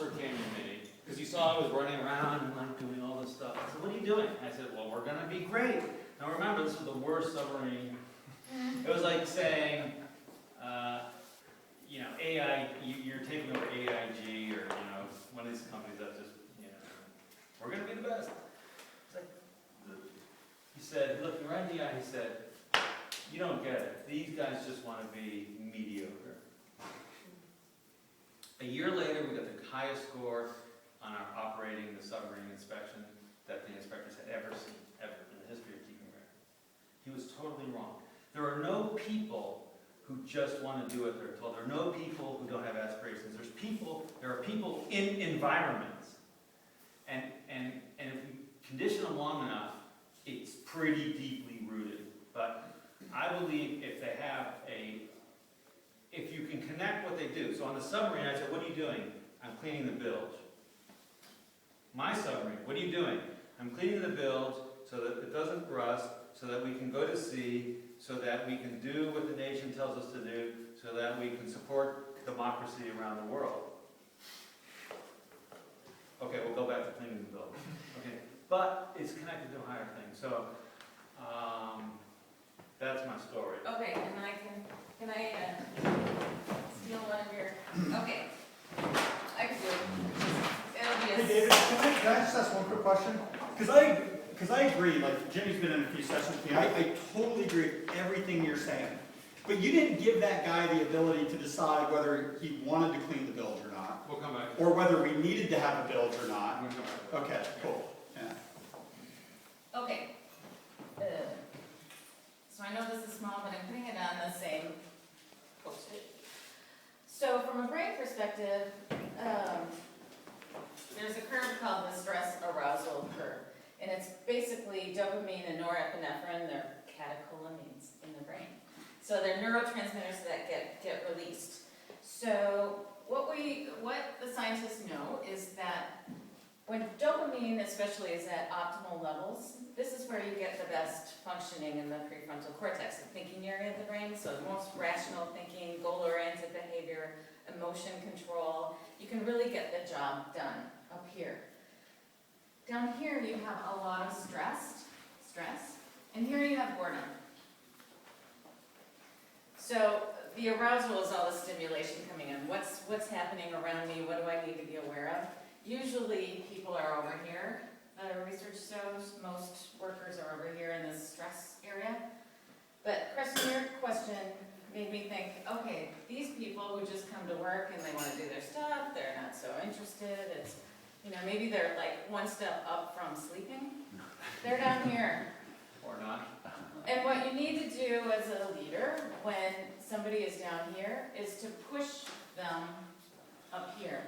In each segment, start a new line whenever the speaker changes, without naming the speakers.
officer came to me, because he saw I was running around and like doing all this stuff. I said, what are you doing? I said, well, we're gonna be great. Now remember, this was the worst submarine. It was like saying, you know, AI, you're taking over AIG, or, you know, one of these companies that just, you know, we're gonna be the best. It's like, he said, looking right in the eye, he said, you don't get it. These guys just want to be mediocre. A year later, we got the highest score on our operating the submarine inspection that the inspectors had ever seen, ever, in the history of keeping record. He was totally wrong. There are no people who just want to do what they're told. There are no people who don't have aspirations. There are people in environments. And if we condition them long enough, it's pretty deeply rooted. But I believe if you can connect what they do. So on the submarine, I said, what are you doing? I'm cleaning the bilge. My submarine, what are you doing? I'm cleaning the bilge so that it doesn't rust, so that we can go to sea, so that we can do what the nation tells us to do, so that we can support democracy around the world. Okay, we'll go back to cleaning the bilge. Okay, but it's connected to a higher thing. So that's my story.
Okay, and can I steal one of your, okay. I can do it. It'll be a...
Hey David, can I just ask one quick question? Because I agree, like Jimmy's been in a few sessions with me, I totally agree with everything you're saying. But you didn't give that guy the ability to decide whether he wanted to clean the bilge or not.
We'll come back.
Or whether we needed to have a bilge or not.
We'll come back.
Okay, cool. Yeah.
Okay. So I know this is small, but I'm putting it on the same post-it. So from a brain perspective, there's a curve called the stress arousal curve. And it's basically dopamine and norepinephrine, they're catecholamines in the brain. So they're neurotransmitters that get released. So what the scientists know is that when dopamine especially is at optimal levels, this is where you get the best functioning in the prefrontal cortex, the thinking area of the brain. So the most rational thinking, goal-oriented behavior, emotion control. You can really get the job done up here. Down here you have a lot of stress, and here you have boredom. So the arousal is all the stimulation coming in. What's happening around me? What do I need to be aware of? Usually people are over here. The research shows most workers are over here in this stress area. But Kristen, your question made me think, okay, these people who just come to work and they want to do their stuff, they're not so interested. It's, you know, maybe they're like one step up from sleeping. They're down here.
Or not.
And what you need to do as a leader when somebody is down here is to push them up here.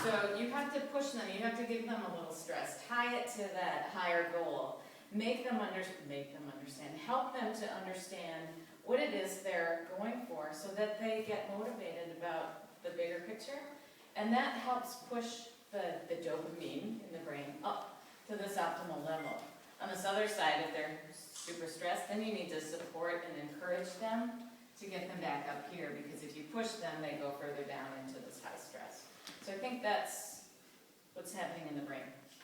So you have to push them, you have to give them a little stress, tie it to that higher goal, make them understand, help them to understand what it is they're going for so that they get motivated about the bigger picture. And that helps push the dopamine in the brain up to this optimal level. On this other side, if they're super stressed, then you need to support and encourage them to get them back up here, because if you push them, they go further down into this high stress. So I think that's what's happening in the brain.